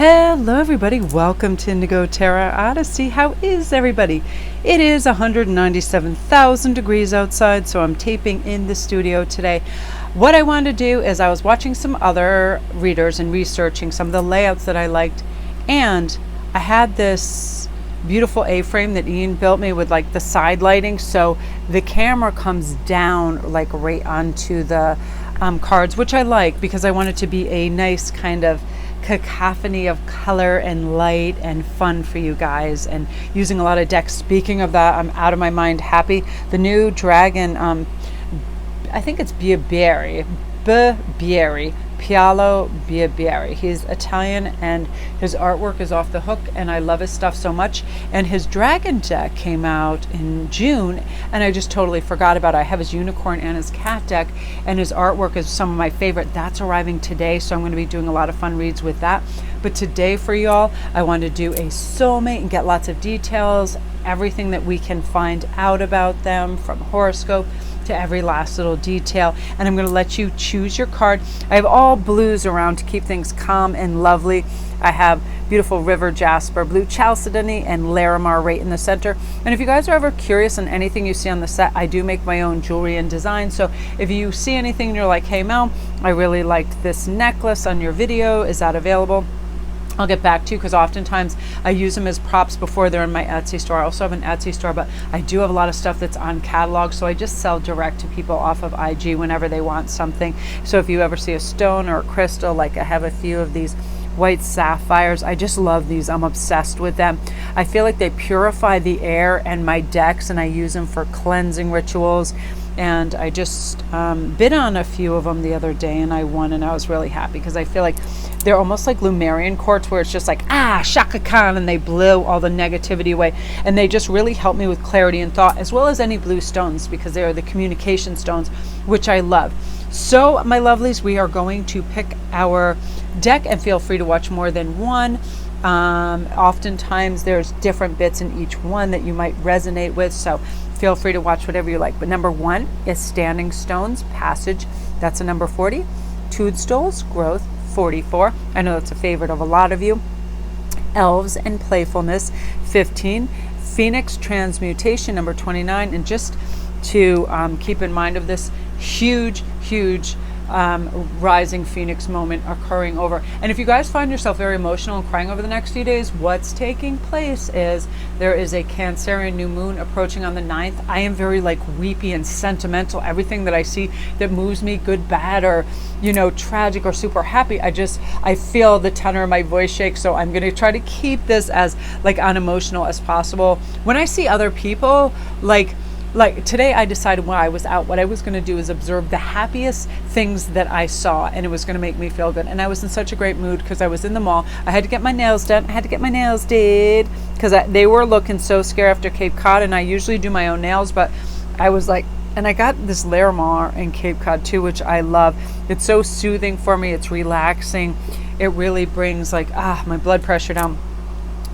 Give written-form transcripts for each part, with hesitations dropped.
Hello everybody, welcome to Indigo Tarot Odyssey. How is everybody? It is 197,000 degrees outside, so I'm taping in the studio today. What I wanted to do is I was watching some other readers and researching some of the layouts that I liked, and I had this beautiful A-frame that Ian built me with like the side lighting, so the camera comes down like right onto the cards, which I like because I want it to be a nice kind of cacophony of color and light and fun for you guys, and using a lot of decks. Speaking of that, I'm out of my mind happy. The new dragon, I think it's Biabieri, Pialo Biabieri. He's Italian and his artwork is off the hook, and I love his stuff so much. And his dragon deck came out in June and I just totally forgot about it. I have his unicorn and his cat deck, and his artwork is some of my favorite. That's arriving today, so I'm going to be doing a lot of fun reads with that. But today for y'all, I want to do a soulmate and get lots of details, everything that we can find out about them, from horoscope to every last little detail. And I'm going to let you choose your card. I have all blues around to keep things calm and lovely. I have beautiful river jasper, blue chalcedony, and larimar right in the center. And if you guys are ever curious on anything you see on the set, I do make my own jewelry and design. So if you see anything and you're like, hey Mel, I really liked this necklace on your video, is that available? I'll get back to you, because oftentimes I use them as props before they're in my Etsy store. I also have an Etsy store, but I do have a lot of stuff that's on catalog, so I just sell direct to people off of IG whenever they want something. So if you ever see a stone or a crystal, like I have a few of these white sapphires, I just love these. I'm obsessed with them. I feel like they purify the air and my decks, and I use them for cleansing rituals. And I just bid on a few of them the other day and I won, and I was really happy because I feel like they're almost like Lumerian quartz, where it's just like, Shaka Khan, and they blow all the negativity away. And they just really help me with clarity and thought, as well as any blue stones, because they are the communication stones, which I love. So my lovelies, we are going to pick our deck, and feel free to watch more than one. Oftentimes there's different bits in each one that you might resonate with, so feel free to watch whatever you like. But number 1 is Standing Stones, Passage. That's a number 40. Toadstools, Growth, 44. I know that's a favorite of a lot of you. Elves and Playfulness, 15. Phoenix Transmutation, number 29. And just to keep in mind of this huge rising phoenix moment occurring over. And if you guys find yourself very emotional and crying over the next few days, what's taking place is there is a Cancerian new moon approaching on the 9th. I am very like weepy and sentimental. Everything that I see that moves me, good, bad, or tragic or super happy, I feel the tenor of my voice shake. So I'm going to try to keep this as like unemotional as possible. When I see other people like today, I decided when I was out, what I was going to do is observe the happiest things that I saw, and it was going to make me feel good. And I was in such a great mood because I was in the mall. I had to get my nails done. I had to get my nails did because they were looking so scared after Cape Cod, and I usually do my own nails, but I was like, and I got this Larimar in Cape Cod too, which I love. It's so soothing for me. It's relaxing. It really brings like, my blood pressure down.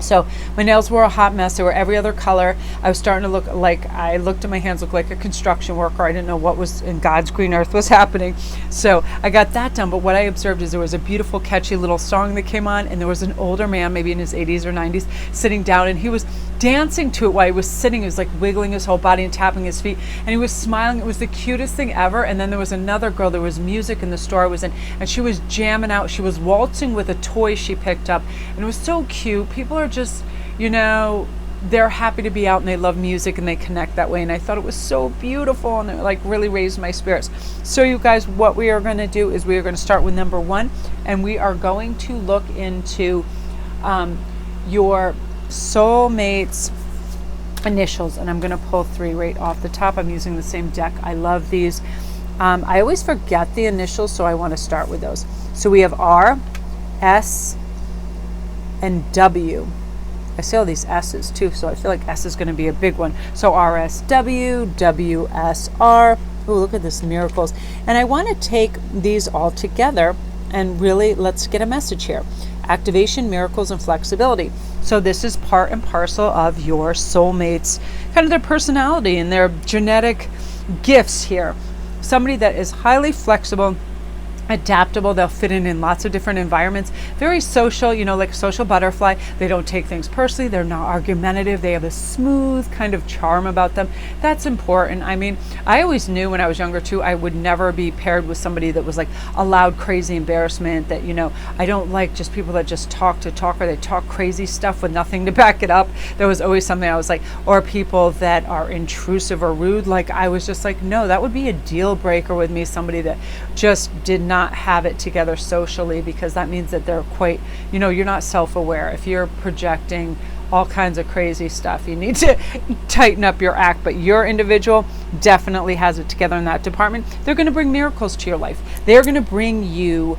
So my nails were a hot mess. They were every other color. I was starting to look like, I looked at my hands, looked like a construction worker. I didn't know what was in God's green earth was happening. So I got that done. But what I observed is there was a beautiful, catchy little song that came on, and there was an older man, maybe in his 80s or 90s, sitting down, and he was dancing to it while he was sitting. He was like wiggling his whole body and tapping his feet, and he was smiling. It was the cutest thing ever. And then there was another girl. There was music in the store I was in, and she was jamming out. She was waltzing with a toy she picked up, and it was so cute. People are just, they're happy to be out, and they love music, and they connect that way. And I thought it was so beautiful, and it like really raised my spirits. So you guys, what we are going to do is we are going to start with number 1, and we are going to look into your soulmate's initials, and I'm going to pull 3 right off the top. I'm using the same deck. I love these. I always forget the initials, so I want to start with those. So we have R, S, and W. I see all these S's too, so I feel like S is going to be a big one. So RSW, WSR. Ooh, look at this, miracles. And I want to take these all together and really let's get a message here. Activation, miracles, and flexibility. So this is part and parcel of your soulmates, kind of their personality and their genetic gifts here. Somebody that is highly flexible, adaptable. They'll fit in lots of different environments. Very social, you know, like a social butterfly. They don't take things personally. They're not argumentative. They have a smooth kind of charm about them. That's important. I mean, I always knew when I was younger too, I would never be paired with somebody that was like a loud, crazy embarrassment. That, you know, I don't like just people that just talk to talk, or they talk crazy stuff with nothing to back it up. There was always something I was like, or people that are intrusive or rude. Like, I was just like, no, that would be a deal breaker with me. Somebody that just did not have it together socially, because that means that they're quite, you know, you're not self-aware. If you're projecting all kinds of crazy stuff, you need to tighten up your act. But your individual definitely has it together in that department. They're going to bring miracles to your life. They're going to bring you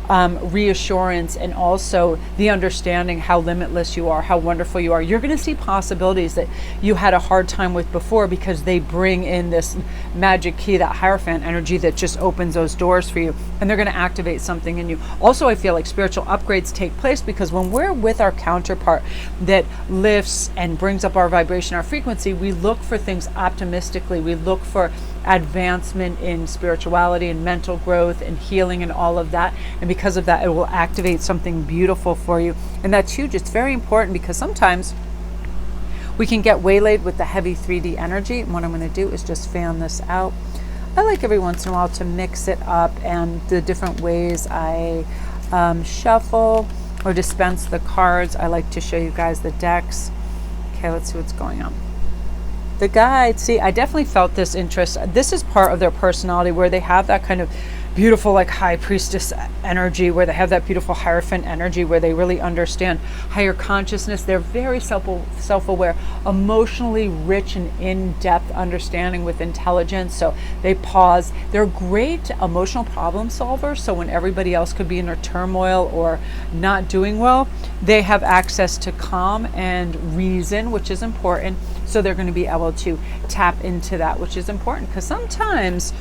reassurance, and also the understanding how limitless you are, how wonderful you are. You're going to see possibilities that you had a hard time with before, because they bring in this magic key, that Hierophant energy that just opens those doors for you, and they're going to activate something in you. Also, I feel like spiritual upgrades take place, because when we're with our counterpart that lifts and brings up our vibration, our frequency, we look for things optimistically. We look for advancement in spirituality and mental growth and healing and all of that. And because of that, it will activate something beautiful for you. And that's huge. It's very important, because sometimes we can get waylaid with the heavy 3D energy. And what I'm going to do is just fan this out. I like every once in a while to mix it up, and the different ways I shuffle or dispense the cards. I like to show you guys the decks. Okay, let's see what's going on. The guide, see, I definitely felt this interest. This is part of their personality, where they have that kind of beautiful, like, high priestess energy, where they have that beautiful Hierophant energy, where they really understand higher consciousness. They're very self-aware, emotionally rich and in-depth understanding with intelligence. So they pause. They're great emotional problem solvers. So when everybody else could be in a turmoil or not doing well, they have access to calm and reason, which is important. So they're going to be able to tap into that, which is important, because sometimes,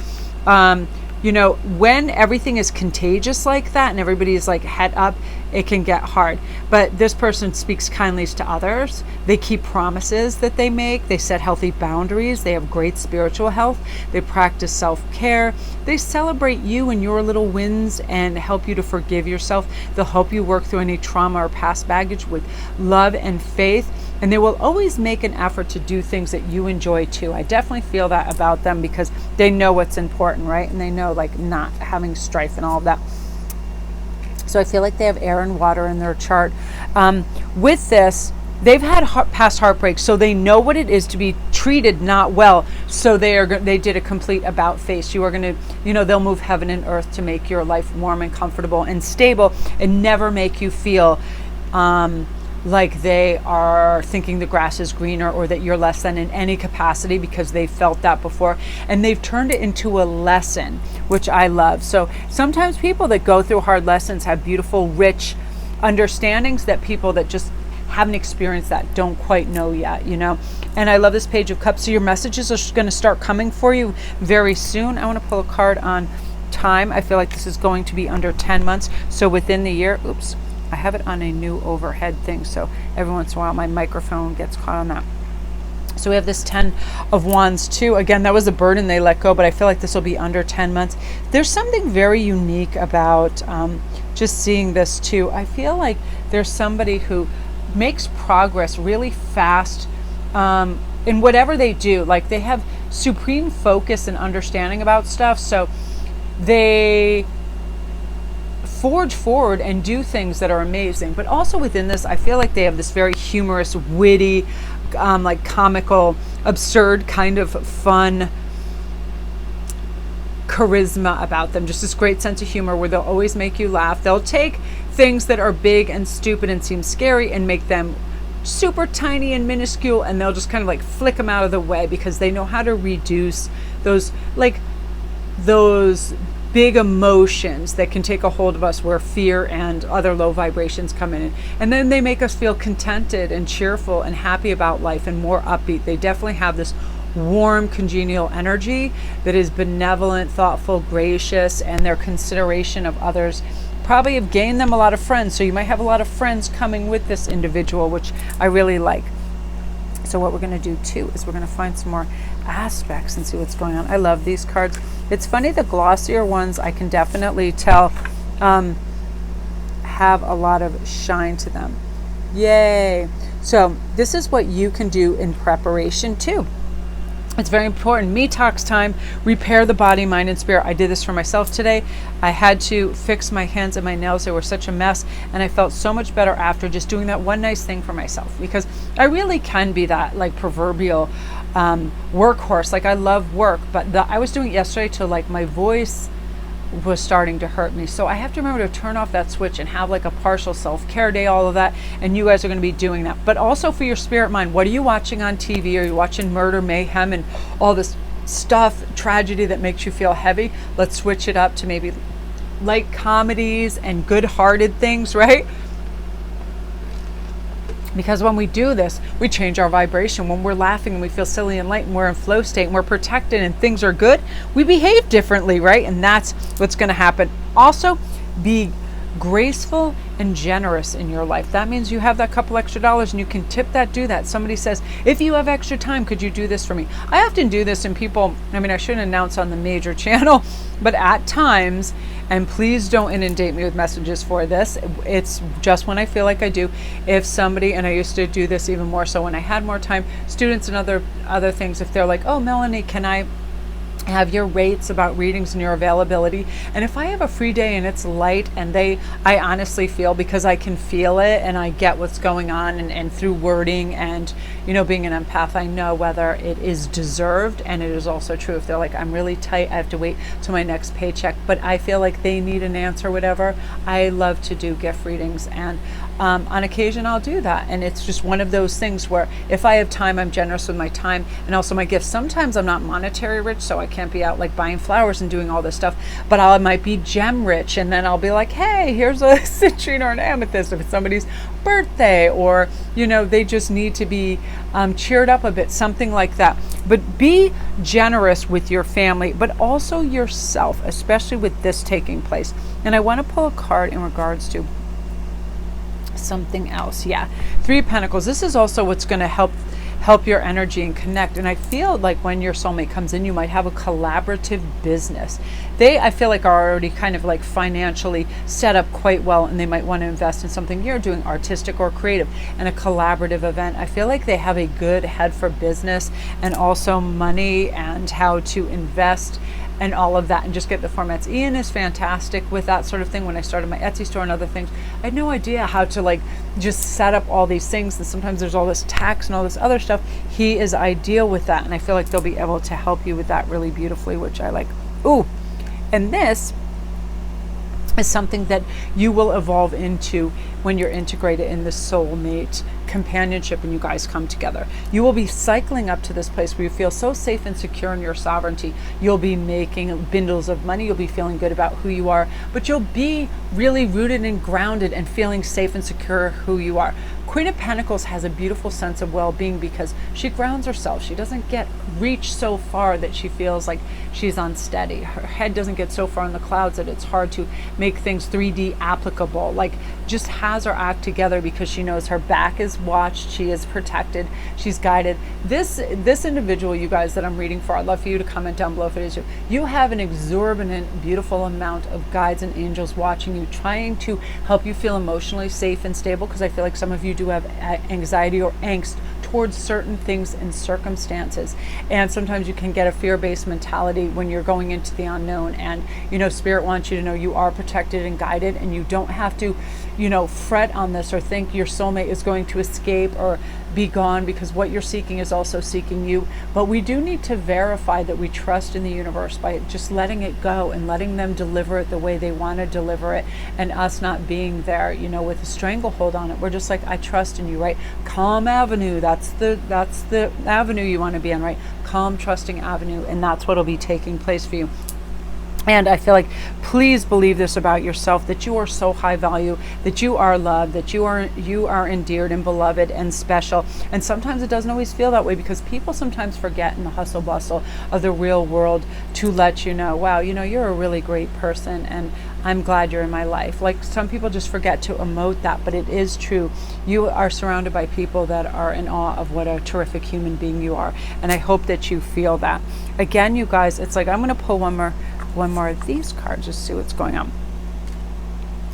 you know, when everything is contagious like that and everybody is like head up, it can get hard. But this person speaks kindly to others. They keep promises that they make. They set healthy boundaries. They have great spiritual health. They practice self-care. They celebrate you and your little wins and help you to forgive yourself. They'll help you work through any trauma or past baggage with love and faith. And they will always make an effort to do things that you enjoy too. I definitely feel that about them, because they know what's important, right? And they know, like, not having strife and all of that. So I feel like they have air and water in their chart. With this, they've had past heartbreaks, so they know what it is to be treated not well. So they did a complete about face. You are going to, you know, they'll move heaven and earth to make your life warm and comfortable and stable, and never make you feel like they are thinking the grass is greener, or that you're less than in any capacity, because they felt that before, and they've turned it into a lesson, which I love. So sometimes people that go through hard lessons have beautiful, rich understandings that people that just haven't experienced that don't quite know yet, you know. And I love this Page of Cups. So your messages are going to start coming for you very soon. I want to pull a card on time. I feel like this is going to be under 10 months. So within the year, oops, I have it on a new overhead thing, so every once in a while my microphone gets caught on that. So we have this 10 of Wands too. Again, that was a burden they let go, but I feel like this will be under 10 months. There's something very unique about just seeing this too. I feel like there's somebody who makes progress really fast in whatever they do. Like, they have supreme focus and understanding about stuff, so they forge forward and do things that are amazing. But also within this, I feel like they have this very humorous, witty, like comical, absurd kind of fun charisma about them. Just this great sense of humor where they'll always make you laugh. They'll take things that are big and stupid and seem scary and make them super tiny and minuscule, and they'll just kind of like flick them out of the way, because they know how to reduce those big emotions that can take a hold of us, where fear and other low vibrations come in. And then they make us feel contented and cheerful and happy about life and more upbeat. They definitely have this warm, congenial energy that is benevolent, thoughtful, gracious, and their consideration of others probably have gained them a lot of friends. So you might have a lot of friends coming with this individual, which I really like. So what we're going to do too is we're going to find some more aspects and see what's going on. I love these cards. It's funny, the glossier ones I can definitely tell have a lot of shine to them. Yay. So this is what you can do in preparation too. It's very important. Me Talks time, repair the body, mind, and spirit. I did this for myself today. I had to fix my hands and my nails. They were such a mess, and I felt so much better after just doing that one nice thing for myself, because I really can be that like proverbial workhorse. Like, I love work, but I was doing it yesterday till like my voice was starting to hurt me. So I have to remember to turn off that switch and have like a partial self-care day, all of that. And you guys are going to be doing that. But also for your spirit mind, what are you watching on TV? Are you watching murder, mayhem, and all this stuff, tragedy that makes you feel heavy? Let's switch it up to maybe light comedies and good-hearted things, right? Because when we do this, we change our vibration. When we're laughing and we feel silly and light and we're in flow state and we're protected and things are good, we behave differently, right? And that's what's going to happen. Also, be graceful and generous in your life. That means you have that couple extra dollars and you can tip that, do that. Somebody says, if you have extra time, could you do this for me? I often do this, and people, I mean, I shouldn't announce on the major channel, but at times, and please don't inundate me with messages for this, it's just when I feel like I do. If somebody, and I used to do this even more so when I had more time, students and other things, if they're like, oh, Melanie, can I have your rates about readings and your availability? And if I have a free day and it's light, and I honestly feel, because I can feel it and I get what's going on, and through wording and, you know, being an empath, I know whether it is deserved. And it is also true if they're like, I'm really tight, I have to wait till my next paycheck, but I feel like they need an answer, whatever. I love to do gift readings, and on occasion I'll do that. And it's just one of those things where if I have time, I'm generous with my time and also my gifts. Sometimes I'm not monetary rich, so I can't be out like buying flowers and doing all this stuff, but I might be gem rich, and then I'll be like, hey, here's a citrine or an amethyst if it's somebody's birthday, or, you know, they just need to be cheered up a bit, something like that. But be generous with your family, but also yourself, especially with this taking place. And I want to pull a card in regards to something else. Yeah, Three of Pentacles. This is also what's going to help your energy and connect. And I feel like when your soulmate comes in, you might have a collaborative business. They, I feel like, are already kind of like financially set up quite well, and they might want to invest in something you're doing, artistic or creative, and a collaborative event. I feel like they have a good head for business and also money and how to invest and all of that, and just get the formats. Ian is fantastic with that sort of thing. When I started my Etsy store and other things, I had no idea how to like just set up all these things, and sometimes there's all this tax and all this other stuff. He is ideal with that, and I feel like they'll be able to help you with that really beautifully, which I like. Ooh, and this is something that you will evolve into when you're integrated in the soulmate companionship and you guys come together. You will be cycling up to this place where you feel so safe and secure in your sovereignty. You'll be making bindles of money. You'll be feeling good about who you are, but you'll be really rooted and grounded and feeling safe and secure who you are. Queen of Pentacles has a beautiful sense of well-being because she grounds herself. She doesn't reach so far that she feels like she's unsteady. Her head doesn't get so far in the clouds that it's hard to make things 3D applicable. Like, just has her act together because she knows her back is watched, she is protected, she's guided. This individual, you guys, that I'm reading for, I'd love for you to comment down below if it is you. You have an exorbitant, beautiful amount of guides and angels watching you, trying to help you feel emotionally safe and stable, because I feel like some of you do have anxiety or angst towards certain things and circumstances, and sometimes you can get a fear-based mentality when you're going into the unknown. And, you know, Spirit wants you to know you are protected and guided, and you don't have to, you know, fret on this or think your soulmate is going to escape or be gone, because what you're seeking is also seeking you. But we do need to verify that we trust in the universe by just letting it go and letting them deliver it the way they want to deliver it, and us not being there, you know, with a stranglehold on it. We're just like, I trust in you, right? Calm avenue, that's the avenue you want to be on, right? Calm, trusting avenue, and that's what'll be taking place for you. And I feel like, please believe this about yourself, that you are so high value, that you are loved, that you are endeared and beloved and special. And sometimes it doesn't always feel that way, because people sometimes forget in the hustle bustle of the real world to let you know, wow, you know, you're a really great person and I'm glad you're in my life. Like, some people just forget to emote that, but it is true. You are surrounded by people that are in awe of what a terrific human being you are. And I hope that you feel that. Again, you guys, it's like, I'm going to pull one more of these cards, just see what's going on.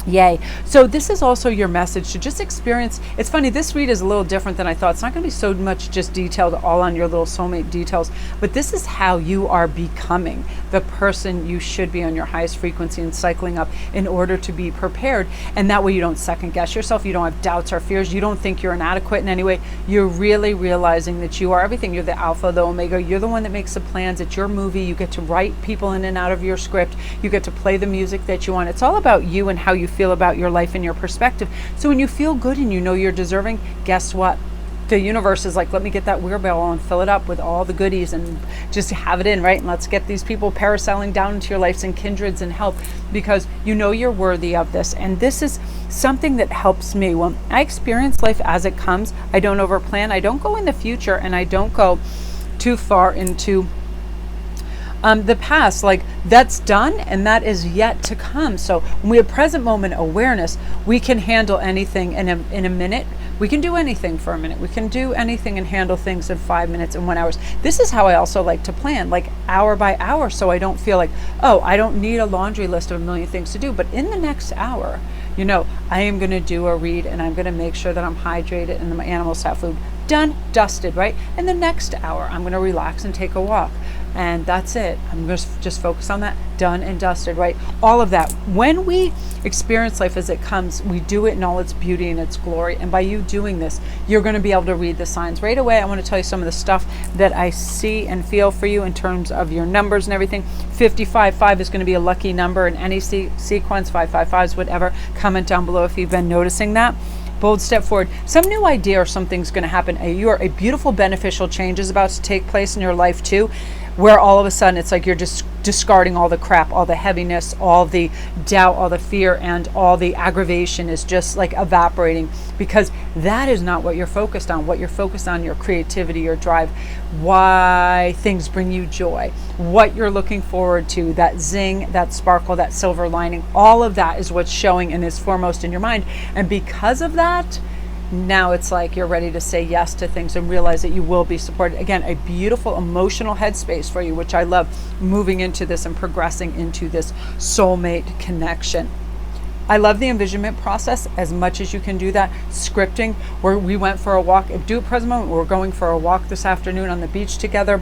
Yay. So this is also your message to just experience. It's funny, this read is a little different than I thought. It's not going to be so much just detailed all on your little soulmate details, but this is how you are becoming the person you should be on your highest frequency and cycling up in order to be prepared. And that way you don't second guess yourself. You don't have doubts or fears. You don't think you're inadequate in any way. You're really realizing that you are everything. You're the alpha, the omega. You're the one that makes the plans. It's your movie. You get to write people in and out of your script. You get to play the music that you want. It's all about you and how you feel about your life and your perspective. So when you feel good and you know you're deserving, guess what? The universe is like, let me get that wheelbarrow and fill it up with all the goodies and just have it in, right? And let's get these people parasailing down into your lives and kindreds and help, because you know you're worthy of this. And this is something that helps me. When I experience life as it comes, I don't overplan. I don't go in the future, and I don't go too far into the past. Like, that's done and that is yet to come. So when we have present moment awareness, we can handle anything in a minute. We can do anything for a minute. We can do anything and handle things in 5 minutes and 1 hour. This is how I also like to plan, like hour by hour, so I don't feel like, oh, I don't need a laundry list of a million things to do. But in the next hour, you know, I am going to do a read, and I'm going to make sure that I'm hydrated and my animals have food. Done, dusted, right? And the next hour, I'm going to relax and take a walk. And that's it. I'm going to just focus on that. Done and dusted, right? All of that. When we experience life as it comes, we do it in all its beauty and its glory. And by you doing this, you're going to be able to read the signs. Right away, I want to tell you some of the stuff that I see and feel for you in terms of your numbers and everything. 555 is going to be a lucky number in any sequence. 555s, whatever. Comment down below if you've been noticing that. Bold step forward. Some new idea or something's going to happen. A beautiful beneficial change is about to take place in your life too, where all of a sudden it's like you're just discarding all the crap, all the heaviness, all the doubt, all the fear, and all the aggravation is just like evaporating, because that is not what you're focused on. What you're focused on, your creativity, your drive, why things bring you joy, what you're looking forward to, that zing, that sparkle, that silver lining, all of that is what's showing and is foremost in your mind. And because of that, now it's like you're ready to say yes to things and realize that you will be supported. Again, a beautiful emotional headspace for you, which I love, moving into this and progressing into this soulmate connection. I love the envisionment process as much as you can do that. Scripting, where we went for a walk. Do it present moment. We're going for a walk this afternoon on the beach together.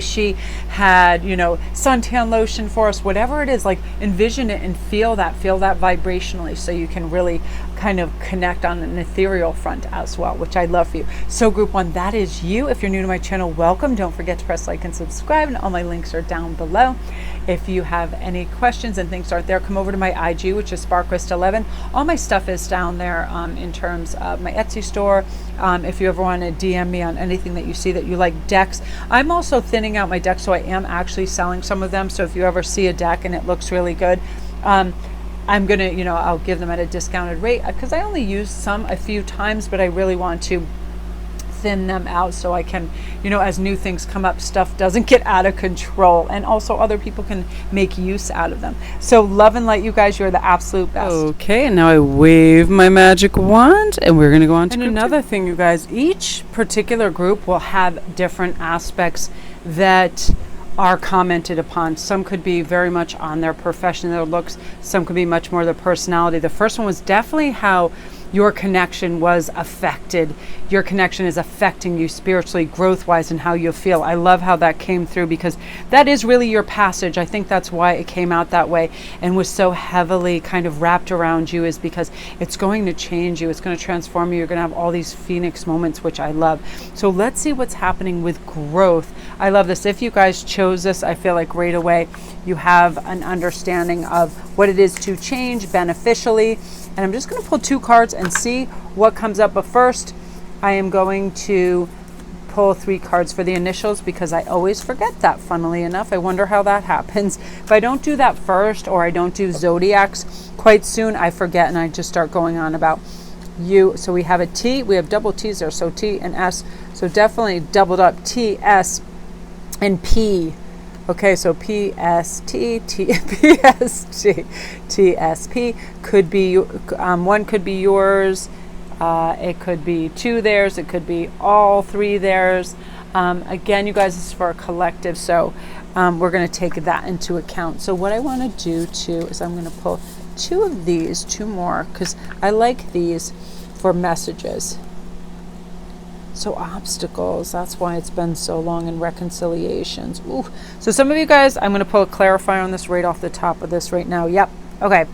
She had, you know, suntan lotion for us, whatever it is, like envision it and feel that vibrationally, so you can really kind of connect on an ethereal front as well, which I love for you. So group one, that is you. If you're new to my channel, welcome. Don't forget to press like and subscribe, and all my links are down below. If you have any questions and things aren't there, come over to my IG, which is SparkRist11. All my stuff is down there in terms of my Etsy store. If you ever want to DM me on anything that you see that you like. Decks, I'm also thinning out my decks, so I am actually selling some of them. So if you ever see a deck and it looks really good, I'm gonna, you know, I'll give them at a discounted rate, because I only use some a few times, but I really want to thin them out so I can, you know, as new things come up, stuff doesn't get out of control, and also other people can make use out of them. So love and light, you guys. You're the absolute best. Okay, and now I wave my magic wand, and we're going to go on to another thing, you guys. Each particular group will have different aspects that are commented upon. Some could be very much on their profession, their looks. Some could be much more their personality. The first one was definitely how your connection was affected. Your connection is affecting you spiritually, growth-wise, and how you feel. I love how that came through, because that is really your passage. I think that's why it came out that way and was so heavily kind of wrapped around you, is because it's going to change you. It's going to transform you. You're going to have all these phoenix moments, which I love. So let's see what's happening with growth. I love this. If you guys chose this, I feel like right away you have an understanding of what it is to change beneficially. And I'm just going to pull 2 cards and see what comes up. But first, I am going to pull 3 cards for the initials because I always forget that, funnily enough. I wonder how that happens. If I don't do that first, or I don't do zodiacs quite soon, I forget and I just start going on about you. So we have a T, we have double T's there, so T and S. So definitely doubled up T, S, and P. Okay, so P, S, T, T, P, S, T, T, S, P. Could be, one could be yours. It could be 2 theirs. It could be all 3 theirs. Again, you guys, this is for a collective, so we're going to take that into account. So what I want to do too is I'm going to pull 2 of these, 2 more, because I like these for messages. So obstacles, that's why it's been so long, in reconciliations. Ooh. So some of you guys, I'm going to pull a clarifier on this right off the top of this right now. Yep. Okay.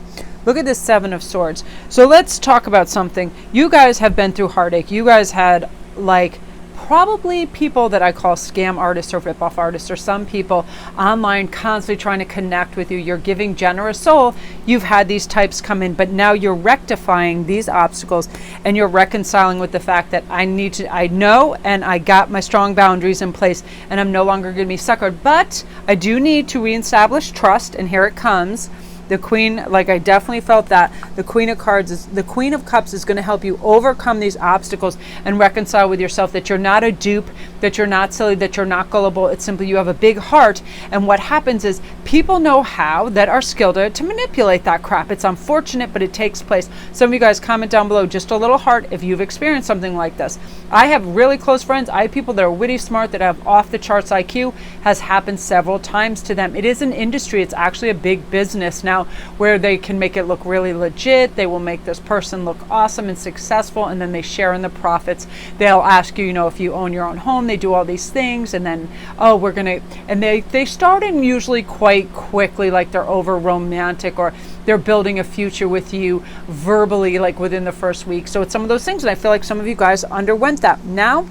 Look at this 7 of Swords. So let's talk about something. You guys have been through heartache. You guys had like probably people that I call scam artists or rip-off artists, or some people online constantly trying to connect with you. You're giving generous soul. You've had these types come in, but now you're rectifying these obstacles and you're reconciling with the fact that I know and I got my strong boundaries in place and I'm no longer going to be suckered, but I do need to reestablish trust, and here it comes. The Queen, like I definitely felt that. The Queen of Cups is going to help you overcome these obstacles and reconcile with yourself that you're not a dupe, that you're not silly, that you're not gullible. It's simply you have a big heart. And what happens is people know how, that are skilled to manipulate that crap. It's unfortunate, but it takes place. Some of you guys comment down below just a little heart if you've experienced something like this. I have really close friends. I have people that are witty, smart, that have off the charts IQ. Has happened several times to them. It is an industry. It's actually a big business now, where they can make it look really legit. They will make this person look awesome and successful, and then they share in the profits. They'll ask you, if you own your own home. They do all these things, and then they start in usually quite quickly, like they're over romantic, or they're building a future with you verbally, like within the first week. So it's some of those things, and I feel like some of you guys underwent that. Now,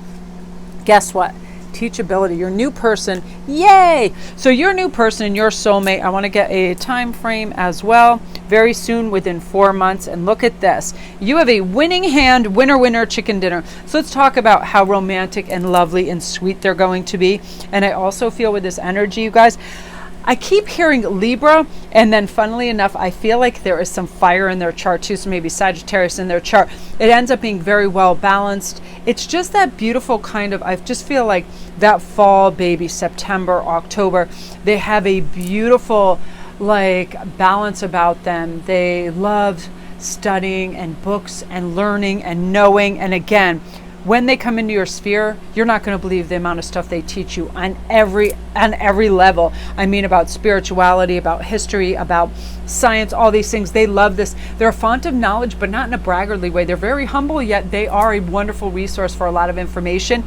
guess what? Teachability, your new person, yay! So your new person and your soulmate, I want to get a time frame as well, very soon, within 4 months. And look at this, you have a winning hand, winner, winner, chicken dinner. So let's talk about how romantic and lovely and sweet they're going to be. And I also feel with this energy, you guys, I keep hearing Libra, and then funnily enough, I feel like there is some fire in their chart too, so maybe Sagittarius in their chart. It ends up being very well balanced. It's just that beautiful kind of, I just feel like that fall baby, September, October, they have a beautiful like balance about them. They love studying and books and learning and knowing, and again, when they come into your sphere, you're not going to believe the amount of stuff they teach you on every level. I mean, about spirituality, about history, about science, all these things. They love this. They're a font of knowledge, but not in a braggartly way. They're very humble, yet they are a wonderful resource for a lot of information.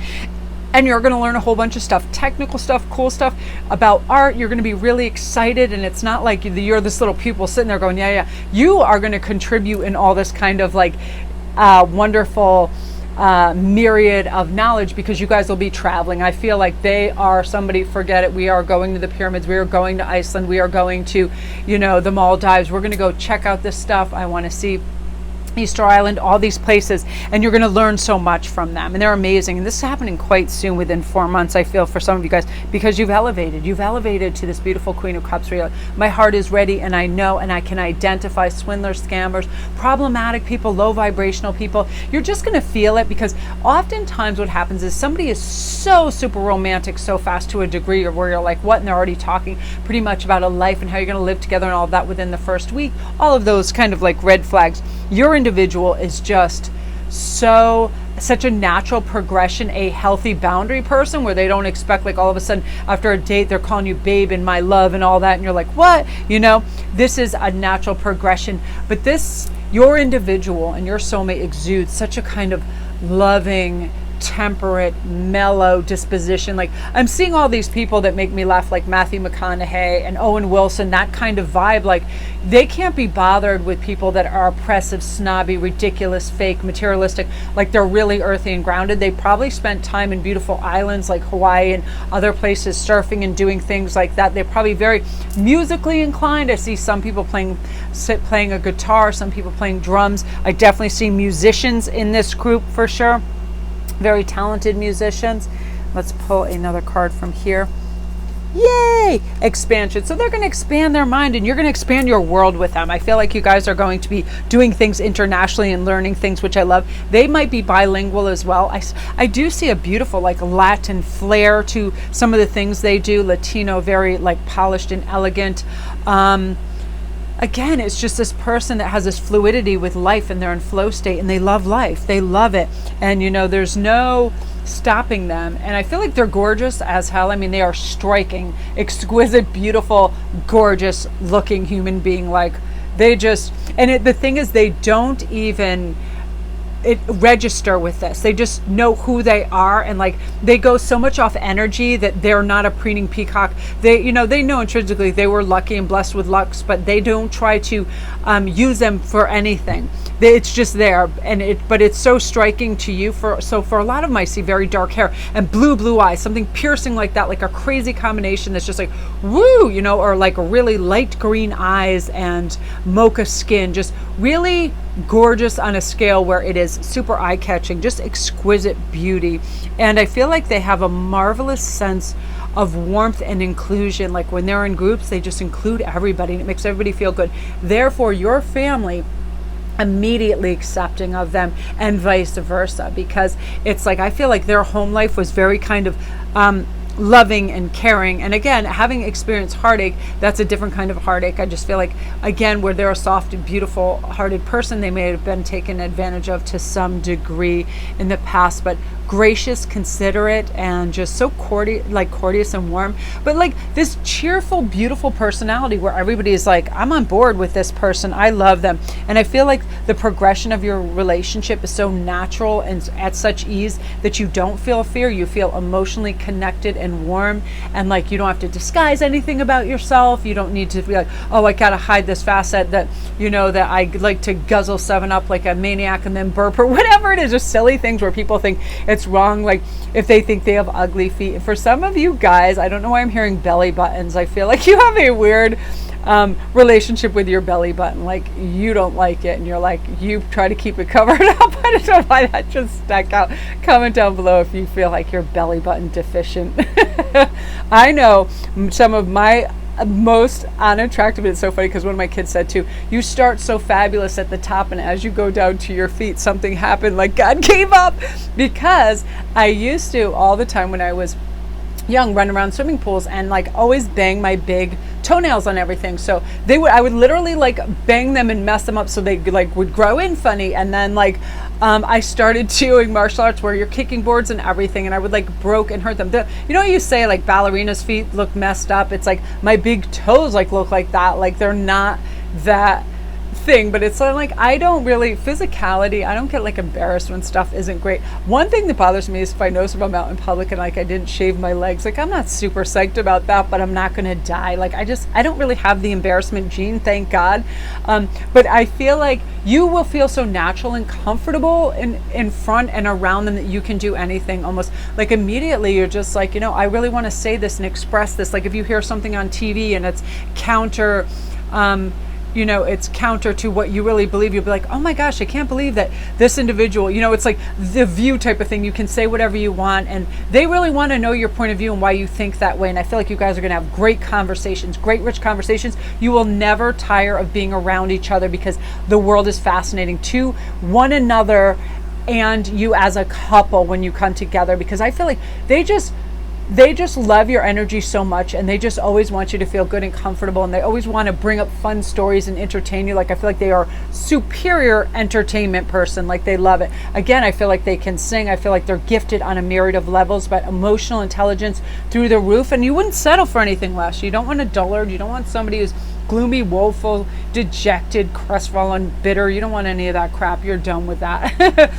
And you're going to learn a whole bunch of stuff, technical stuff, cool stuff about art. You're going to be really excited, and it's not like you're this little pupil sitting there going, yeah. You are going to contribute in all this kind of like wonderful myriad of knowledge, because you guys will be traveling. I feel like they are somebody, forget it, we are going to the pyramids, we are going to Iceland, we are going to, the Maldives, we're going to go check out this stuff. I want to see Easter Island, all these places, and you're going to learn so much from them, and they're amazing. And this is happening quite soon, within 4 months, I feel, for some of you guys, because you've elevated to this beautiful Queen of Cups. Where you're like, my heart is ready, and I know, and I can identify swindlers, scammers, problematic people, low vibrational people. You're just going to feel it, because oftentimes what happens is somebody is so super romantic so fast to a degree, or where you're like, what? And they're already talking pretty much about a life and how you're going to live together and all of that within the first week. All of those kind of like red flags. Your individual is just such a natural progression, a healthy boundary person, where they don't expect like all of a sudden after a date they're calling you babe and my love and all that, and you're like, what? This is a natural progression. But your individual and your soulmate exudes such a kind of loving, temperate, mellow disposition. Like, I'm seeing all these people that make me laugh, like Matthew McConaughey and Owen Wilson, that kind of vibe. Like, they can't be bothered with people that are oppressive, snobby, ridiculous, fake, materialistic. Like, they're really earthy and grounded. They probably spent time in beautiful islands like Hawaii and other places, surfing and doing things like that. They're probably very musically inclined. I see some people playing a guitar, some people playing drums. I definitely see musicians in this group for sure. Very talented musicians. Let's pull another card from here. Yay! Expansion. So they're going to expand their mind and you're going to expand your world with them. I feel like you guys are going to be doing things internationally and learning things, which I love. They might be bilingual as well. I do see a beautiful like Latin flair to some of the things they do. Latino, very like polished and elegant. Again, it's just this person that has this fluidity with life and they're in flow state and they love life. They love it. And you know, there's no stopping them. And I feel like they're gorgeous as hell. I mean, they are striking, exquisite, beautiful, gorgeous looking human being. Like they just, and the thing is they don't even register with this. They just know who they are, and like they go so much off energy that they're not a preening peacock. They know intrinsically they were lucky and blessed with lucks, but they don't try to use them for anything. It's just there, but it's so striking to you. For a lot of them, I see very dark hair and blue eyes, something piercing like that, like a crazy combination that's just like woo, or like really light green eyes and mocha skin, just really gorgeous on a scale where it is super eye-catching, just exquisite beauty. And I feel like they have a marvelous sense of warmth and inclusion. Like when they're in groups, they just include everybody and it makes everybody feel good. Therefore, your family immediately accepting of them and vice versa, because it's like I feel like their home life was very kind of loving and caring. And again, having experienced heartache, that's a different kind of heartache. I just feel like, again, where they're a soft and beautiful hearted person, they may have been taken advantage of to some degree in the past, but gracious, considerate, and just so courteous and warm, but like this cheerful, beautiful personality where everybody is like, I'm on board with this person, I love them. And I feel like the progression of your relationship is so natural and at such ease that you don't feel fear. You feel emotionally connected and warm, and like you don't have to disguise anything about yourself. You don't need to be like, oh, I gotta hide this facet that that I like to guzzle 7-Up like a maniac and then burp or whatever it is. Just silly things where people think it's wrong, like if they think they have ugly feet. For some of you guys, I don't know why I'm hearing belly buttons. I feel like you have a weird relationship with your belly button. Like you don't like it and you're like, you try to keep it covered up. I don't know why that just stuck out. Comment down below if you feel like you're belly button deficient. I know some of my most unattractive, it's so funny because one of my kids said too, you start so fabulous at the top and as you go down to your feet something happened, like God gave up. Because I used to all the time when I was young run around swimming pools and like always bang my big toenails on everything. So I would literally like bang them and mess them up so they like would grow in funny. And then like I started doing martial arts where you're kicking boards and everything, and I would like broke and hurt them. You say like ballerinas' feet look messed up. It's like my big toes like look like that. Like they're not that thing, but it's like I don't really physicality. I don't get like embarrassed when stuff isn't great. One thing that bothers me is if I notice if I'm out in public and like I didn't shave my legs, like I'm not super psyched about that, but I'm not gonna die. Like I don't really have the embarrassment gene, thank God. But I feel like you will feel so natural and comfortable in front and around them that you can do anything almost. Like immediately you're just like, I really want to say this and express this. Like if you hear something on TV and it's counter it's counter to what you really believe, you'll be like, oh my gosh, I can't believe that this individual, it's like the View type of thing. You can say whatever you want and they really want to know your point of view and why you think that way. And I feel like you guys are going to have great conversations, great rich conversations. You will never tire of being around each other because the world is fascinating to one another and you as a couple when you come together, because I feel like they just love your energy so much, and they just always want you to feel good and comfortable, and they always want to bring up fun stories and entertain you. Like I feel like they are superior entertainment person. Like they love it. Again, I feel like they can sing. I feel like they're gifted on a myriad of levels, but emotional intelligence through the roof, and you wouldn't settle for anything less. You don't want a dullard. You don't want somebody who's gloomy, woeful, dejected, crestfallen, bitter. You don't want any of that crap. You're done with that.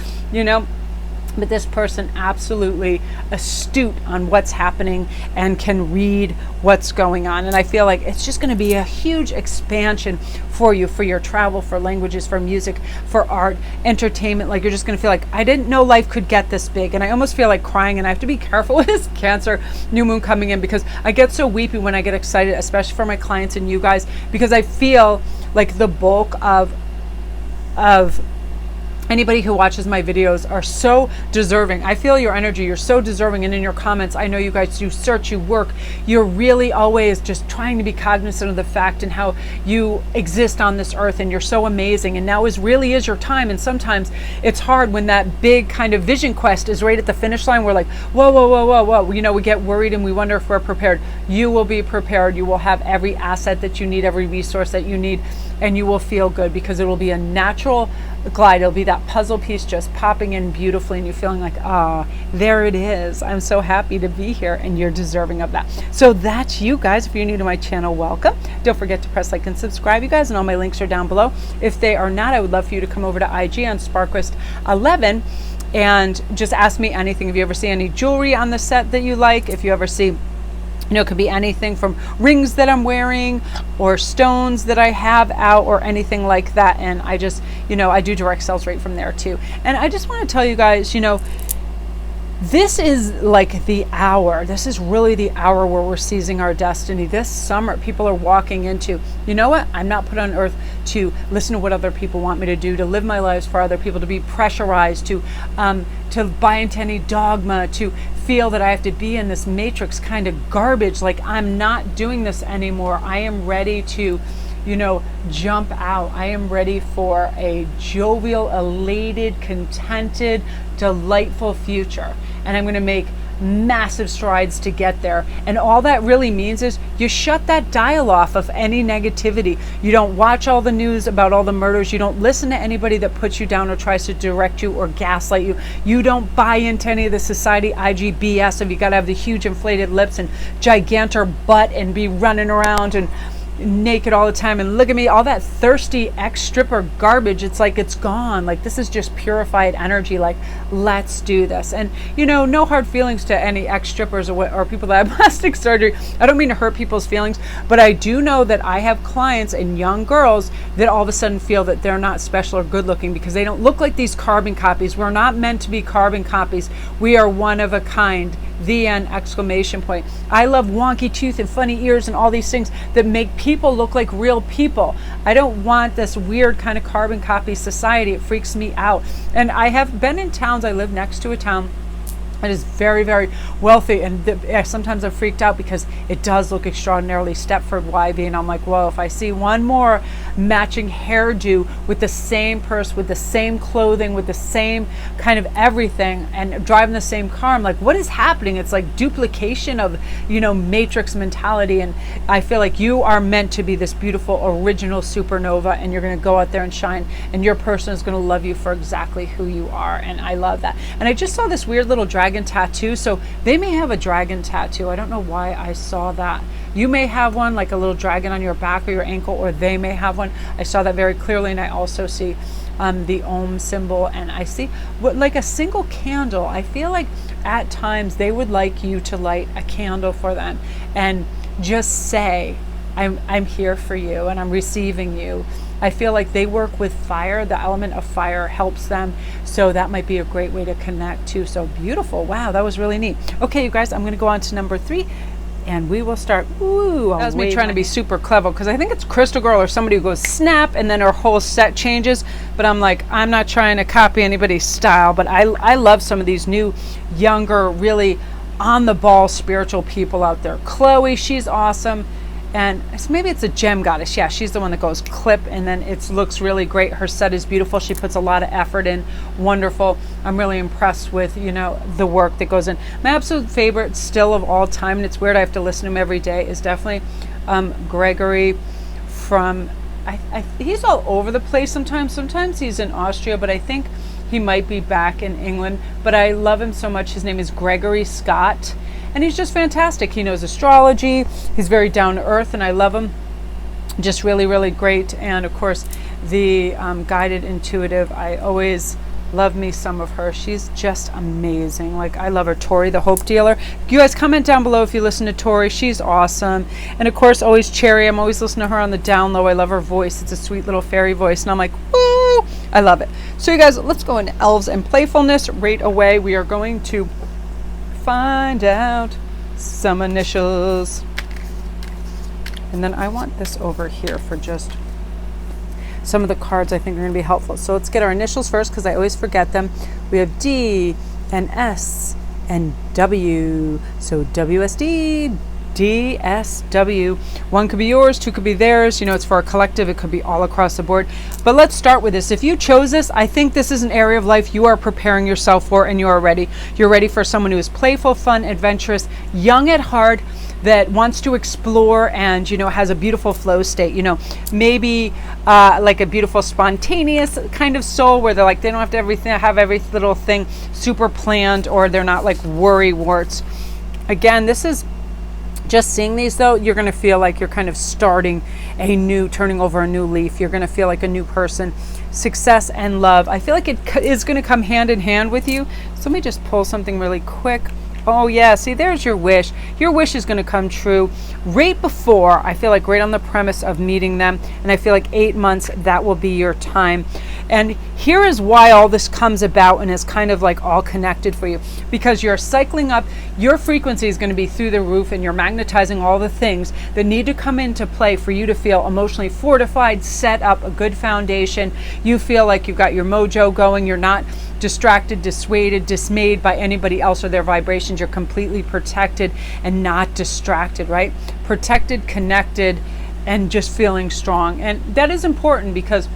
But this person absolutely astute on what's happening and can read what's going on. And I feel like it's just going to be a huge expansion for you, for your travel, for languages, for music, for art, entertainment. Like you're just going to feel like, I didn't know life could get this big. And I almost feel like crying, and I have to be careful with this Cancer new moon coming in because I get so weepy when I get excited, especially for my clients and you guys, because I feel like the bulk of Anybody who watches my videos are so deserving. I feel your energy. You're so deserving. And in your comments, I know you guys do search, you work. You're really always just trying to be cognizant of the fact and how you exist on this earth, and you're so amazing. And now really is your time. And sometimes it's hard when that big kind of vision quest is right at the finish line. We're like, whoa, whoa, whoa, whoa, whoa. You know, we get worried and we wonder if we're prepared. You will be prepared. You will have every asset that you need, every resource that you need, and you will feel good because it will be a natural glide. It'll be that puzzle piece just popping in beautifully, and you feeling like, there it is. I'm so happy to be here, and you're deserving of that. So that's you guys. If you're new to my channel, welcome. Don't forget to press like and subscribe, you guys, and all my links are down below. If they are not, I would love for you to come over to IG on Sparquist11 and just ask me anything. If you ever see any jewelry on the set that you like, if you ever see, you know, it could be anything from rings that I'm wearing or stones that I have out or anything like that. And I just, you know, I do direct sales right from there too. And I just want to tell you guys, you know, this is like the hour. This is really the hour where we're seizing our destiny. This summer, people are walking into, you know what? I'm not put on earth to listen to what other people want me to do, to live my lives for other people, to be pressurized, to buy into any dogma, to feel that I have to be in this matrix kind of garbage. Like, I'm not doing this anymore. I am ready to, you know, jump out. I am ready for a jovial, elated, contented, delightful future. And I'm going to make massive strides to get there. And all that really means is you shut that dial off of any negativity. You don't watch all the news about all the murders. You don't listen to anybody that puts you down or tries to direct you or gaslight you. You don't buy into any of the society IG BS of you got to have the huge inflated lips and gigantor butt and be running around and naked all the time and look at me, all that thirsty ex-stripper garbage. It's like, it's gone. Like, this is just purified energy. Like, let's do this. And, you know, no hard feelings to any ex-strippers or people that have plastic surgery. I don't mean to hurt people's feelings, but I do know that I have clients and young girls that all of a sudden feel that they're not special or good looking because they don't look like these carbon copies. We're not meant to be carbon copies. We are one of a kind. The end, exclamation point. I love wonky teeth and funny ears and all these things that make people look like real people. I don't want this weird kind of carbon copy society. It freaks me out. And I have been in towns. I live next to a town that is very, very wealthy, and sometimes I'm freaked out because it does look extraordinarily Stepford Wivey, and I'm like, whoa, if I see one more matching hairdo with the same purse, with the same clothing, with the same kind of everything, and driving the same car, I'm like, what is happening? It's like duplication of, you know, matrix mentality. And I feel like you are meant to be this beautiful original supernova, and you're going to go out there and shine, and your person is going to love you for exactly who you are. And I love that. And I just saw this weird little dragon tattoo, so they may have a dragon tattoo. I don't know why I saw that. You may have one, like a little dragon on your back or your ankle, or they may have one. I saw that very clearly. And I also see the Om symbol, and I see like a single candle. I feel like at times they would like you to light a candle for them and just say, I'm here for you and I'm receiving you. I feel like they work with fire. The element of fire helps them. So that might be a great way to connect too. So beautiful. Wow, that was really neat. Okay, you guys, I'm going to go on to number 3 and we will start. Ooh, that was me trying to be super clever because I think it's Crystal Girl or somebody who goes snap and then her whole set changes. But I'm like, I'm not trying to copy anybody's style, but I love some of these new, younger, really on the ball spiritual people out there. Chloe, she's awesome. And maybe it's a gem goddess. Yeah, she's the one that goes clip and then it looks really great. Her set is beautiful. She puts a lot of effort in. Wonderful. I'm really impressed with, you know, the work that goes in. My absolute favorite still of all time, and it's weird I have to listen to him every day, is definitely Gregory from, he's all over the place sometimes. Sometimes he's in Austria, but I think he might be back in England. But I love him so much. His name is Gregory Scott. And he's just fantastic. He knows astrology. He's very down to earth, and I love him. Just really, really great. And of course, the guided intuitive. I always love me some of her. She's just amazing. Like, I love her. Tori, the Hope Dealer. You guys comment down below if you listen to Tori. She's awesome. And of course, always Cherry. I'm always listening to her on the down low. I love her voice. It's a sweet little fairy voice. And I'm like, woo! I love it. So you guys, let's go into elves and playfulness right away. We are going to find out some initials, and then I want this over here for just some of the cards I think are going to be helpful. So let's get our initials first because I always forget them. We have D and S and W. So WSD, DSW. One could be yours, two could be theirs. It's for a collective. It could be all across the board. But let's start with this. If you chose this, I think this is an area of life you are preparing yourself for and you are ready. You're ready for someone who is playful, fun, adventurous, young at heart, that wants to explore and has a beautiful flow state, maybe like a beautiful spontaneous kind of soul where they're like they don't have to have every little thing super planned, or they're not like worry warts. Again, this is just seeing these though, you're going to feel like you're kind of turning over a new leaf. You're going to feel like a new person. Success and love, I feel like it is going to come hand in hand with you. So let me just pull something really quick. Oh yeah, see, there's your wish. Your wish is going to come true right before, I feel like right on the premise of meeting them. And I feel like 8 months, that will be your time. And here is why all this comes about and is kind of like all connected for you. Because you're cycling up, your frequency is going to be through the roof, and you're magnetizing all the things that need to come into play for you to feel emotionally fortified, set up a good foundation. You feel like you've got your mojo going. You're not distracted, dissuaded, dismayed by anybody else or their vibrations. You're completely protected and not distracted, right? Protected, connected, and just feeling strong. And that is important because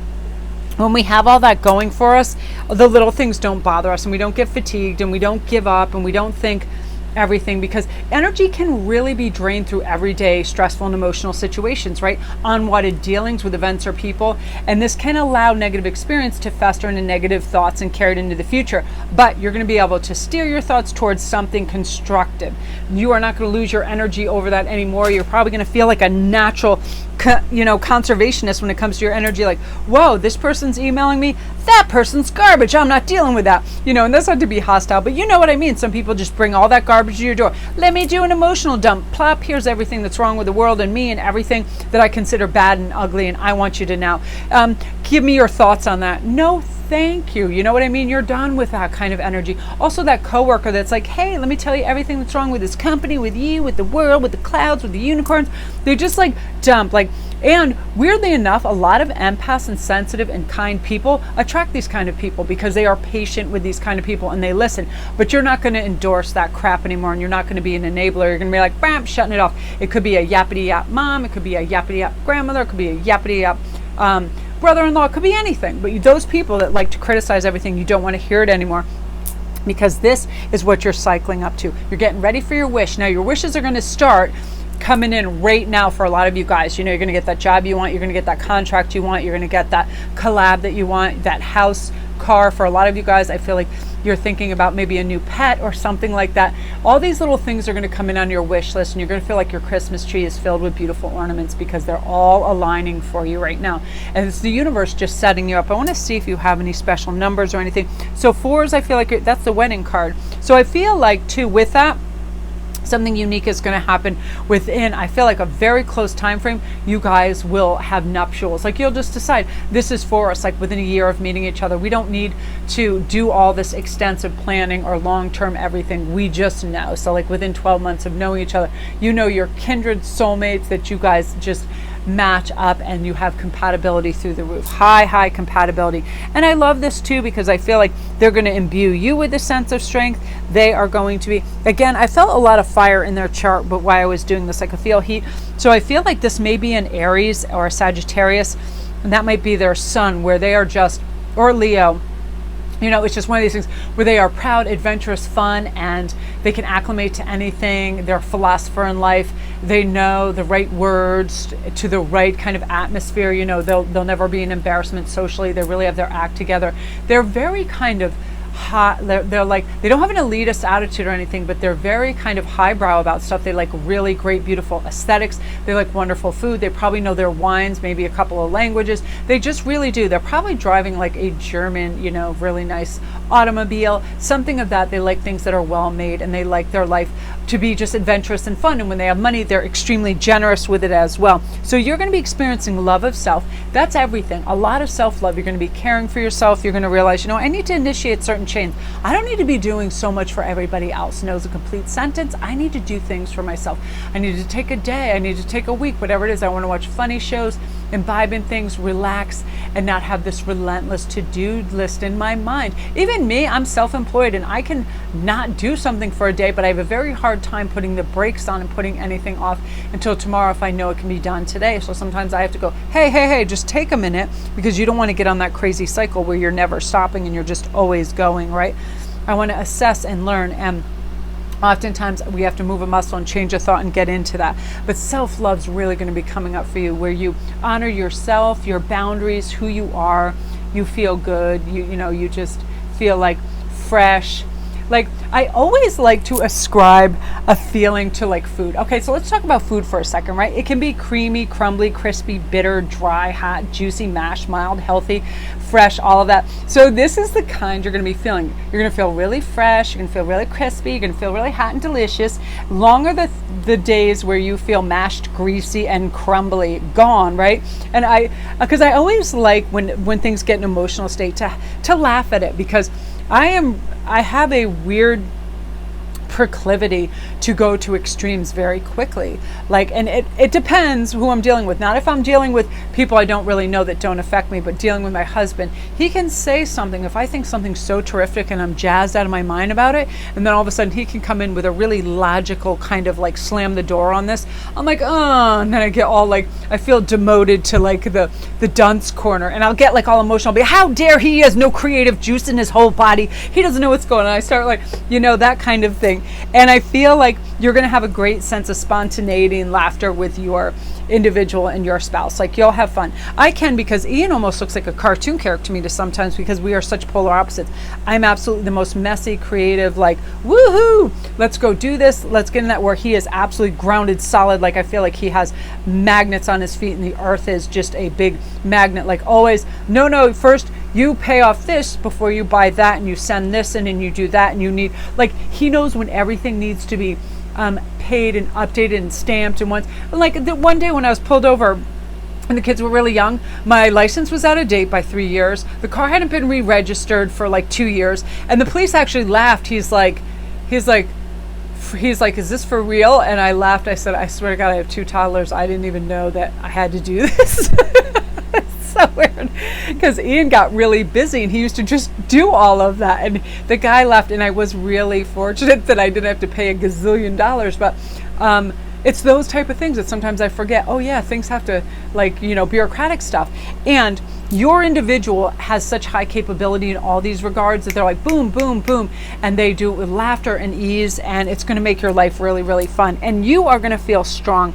when we have all that going for us, the little things don't bother us, and we don't get fatigued, and we don't give up, and we don't think everything, because energy can really be drained through everyday stressful and emotional situations, right? Unwanted dealings with events or people. And this can allow negative experience to fester into negative thoughts and carried into the future. But you're going to be able to steer your thoughts towards something constructive. You are not going to lose your energy over that anymore. You're probably going to feel like a natural conservationist when it comes to your energy, like, whoa, this person's emailing me, that person's garbage, I'm not dealing with that, and that's not to be hostile, but you know what I mean. Some people just bring all that garbage to your door. Let me do an emotional dump. Plop, here's everything that's wrong with the world and me and everything that I consider bad and ugly, and I want you to now give me your thoughts on that. No, thank you. You know what I mean? You're done with that kind of energy. Also, that coworker that's like, hey, let me tell you everything that's wrong with this company, with you, with the world, with the clouds, with the unicorns. They just like dump, and weirdly enough, a lot of empaths and sensitive and kind people attract these kind of people because they are patient with these kind of people and they listen. But you're not going to endorse that crap anymore, and you're not going to be an enabler. You're going to be like, bam, shutting it off. It could be a yappity yap mom. It could be a yappity yap grandmother. It could be a yappity yap brother-in-law. It could be anything. But those people that like to criticize everything, you don't want to hear it anymore, because this is what you're cycling up to. You're getting ready for your wish. Now, your wishes are going to start coming in right now for a lot of you guys. You're going to get that job you want. You're going to get that contract you want. You're going to get that collab that you want, that house, car. For a lot of you guys, I feel like you're thinking about maybe a new pet or something like that. All these little things are going to come in on your wish list, and you're going to feel like your Christmas tree is filled with beautiful ornaments because they're all aligning for you right now. And it's the universe just setting you up. I want to see if you have any special numbers or anything. So 4s, I feel like that's the wedding card. So I feel like too, with that, something unique is going to happen within, I feel like, a very close time frame. You guys will have nuptials. Like, you'll just decide this is for us, like within a year of meeting each other. We don't need to do all this extensive planning or long-term everything. We just know. So like within 12 months of knowing each other, your kindred soulmates that you guys just match up, and you have compatibility through the roof. High compatibility. And I love this too, because I feel like they're going to imbue you with a sense of strength. They are going to be, again, I felt a lot of fire in their chart, but while I was doing this, I could feel heat. So I feel like this may be an Aries or a Sagittarius, and that might be their sun, where they are just, or Leo. It's just one of these things where they are proud, adventurous, fun, and they can acclimate to anything. They're a philosopher in life. They know the right words to the right kind of atmosphere. They'll never be an embarrassment socially. They really have their act together. They're very kind of hot. They're like, they don't have an elitist attitude or anything, but they're very kind of highbrow about stuff. They like really great, beautiful aesthetics. They like wonderful food. They probably know their wines, maybe a couple of languages. They just really do. They're probably driving like a German, really nice automobile, something of that. They like things that are well made, and they like their life to be just adventurous and fun. And when they have money, they're extremely generous with it as well. So you're going to be experiencing love of self. That's everything. A lot of self-love. You're going to be caring for yourself. You're going to realize, I need to initiate certain change. I don't need to be doing so much for everybody else. Knows a complete sentence. I need to do things for myself. I need to take a day. I need to take a week, whatever it is. I want to watch funny shows. imbibe in things, relax, and not have this relentless to-do list in my mind. Even me, I'm self-employed and I can not do something for a day, but I have a very hard time putting the brakes on and putting anything off until tomorrow if I know it can be done today. So sometimes I have to go, hey, just take a minute, because you don't want to get on that crazy cycle where you're never stopping and you're just always going, right? I want to assess and learn, and oftentimes we have to move a muscle and change a thought and get into that. But self-love's really going to be coming up for you, where you honor yourself, your boundaries, who you are. You feel good. You just feel like fresh. Like, I always like to ascribe a feeling to like food. Okay, so let's talk about food for a second, right? It can be creamy, crumbly, crispy, bitter, dry, hot, juicy, mashed, mild, healthy, fresh, all of that. So this is the kind you're going to be feeling. You're going to feel really fresh. You're going to feel really crispy. You're going to feel really hot and delicious. Longer the days where you feel mashed, greasy, and crumbly, gone, right? And because I always like when things get in an emotional state to laugh at it, because I have a weird proclivity to go to extremes very quickly. Like, and it depends who I'm dealing with. Not if I'm dealing with people I don't really know that don't affect me, but dealing with my husband. He can say something, if I think something's so terrific and I'm jazzed out of my mind about it, and then all of a sudden he can come in with a really logical kind of like slam the door on this. I'm like, oh, and then I get all like, I feel demoted to like the dunce corner, and I'll get like all emotional. I'll be, how dare he has no creative juice in his whole body. He doesn't know what's going on. I start like, that kind of thing. And I feel like you're going to have a great sense of spontaneity and laughter with your individual and your spouse. Like, you'll have fun. I can, because Ian almost looks like a cartoon character to me sometimes, because we are such polar opposites. I'm absolutely the most messy, creative, like, woohoo, let's go do this, let's get in that, where he is absolutely grounded, solid. Like, I feel like he has magnets on his feet and the earth is just a big magnet. Like, always, no, first you pay off this before you buy that, and you send this in and you do that, and you need, like, he knows when everything needs to be paid and updated and stamped. And one day when I was pulled over and the kids were really young, my license was out of date by 3 years. The car hadn't been re-registered for like 2 years, and the police actually laughed. He's like, is this for real? And I laughed. I said, I swear to God, I have 2 toddlers. I didn't even know that I had to do this. So weird, because Ian got really busy and he used to just do all of that, and the guy left, and I was really fortunate that I didn't have to pay a gazillion dollars. But it's those type of things that sometimes I forget. Oh yeah, things have to, like, bureaucratic stuff. And your individual has such high capability in all these regards that they're like boom, boom, boom, and they do it with laughter and ease, and it's going to make your life really, really fun. And you are going to feel strong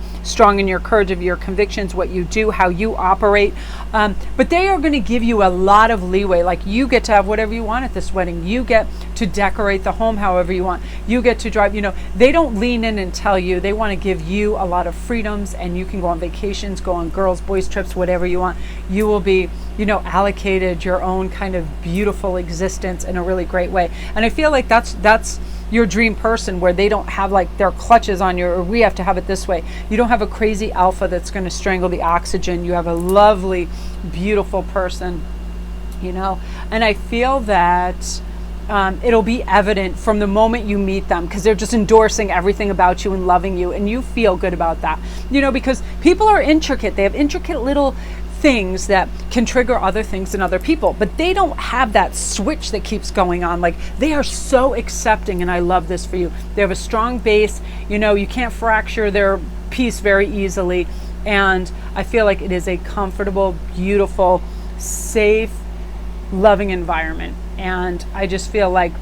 in your courage of your convictions, what you do, how you operate. But they are going to give you a lot of leeway. Like, you get to have whatever you want at this wedding. You get to decorate the home however you want. You get to drive. They don't lean in and tell you. They want to give you a lot of freedoms, and you can go on vacations, go on girls, boys trips, whatever you want. You will be allocated your own kind of beautiful existence in a really great way. And I feel like that's your dream person, where they don't have like their clutches on you, or we have to have it this way. You don't have a crazy alpha that's going to strangle the oxygen. You have a lovely, beautiful person, and I feel that it'll be evident from the moment you meet them, because they're just endorsing everything about you and loving you, and you feel good about that. Because people are intricate. They have intricate little things that can trigger other things in other people, but they don't have that switch that keeps going on. Like, they are so accepting, and I love this for you. They have a strong base. You can't fracture their piece very easily, and I feel like it is a comfortable, beautiful, safe, loving environment. And I just feel like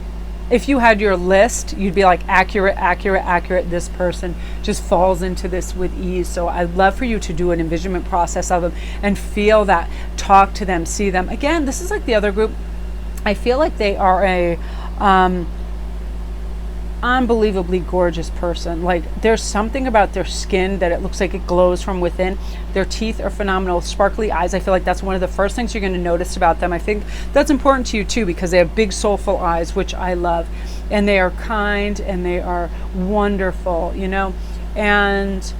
if you had your list, you'd be like accurate. This person just falls into this with ease. So I'd love for you to do an envisionment process of them and feel that, talk to them, see them. Again, this is like the other group. I feel like they are a unbelievably gorgeous person. Like, there's something about their skin that it looks like it glows from within. Their teeth are phenomenal, sparkly eyes. I feel like that's one of the first things you're going to notice about them. I think that's important to you too, because they have big soulful eyes, which I love, and they are kind and they are wonderful, and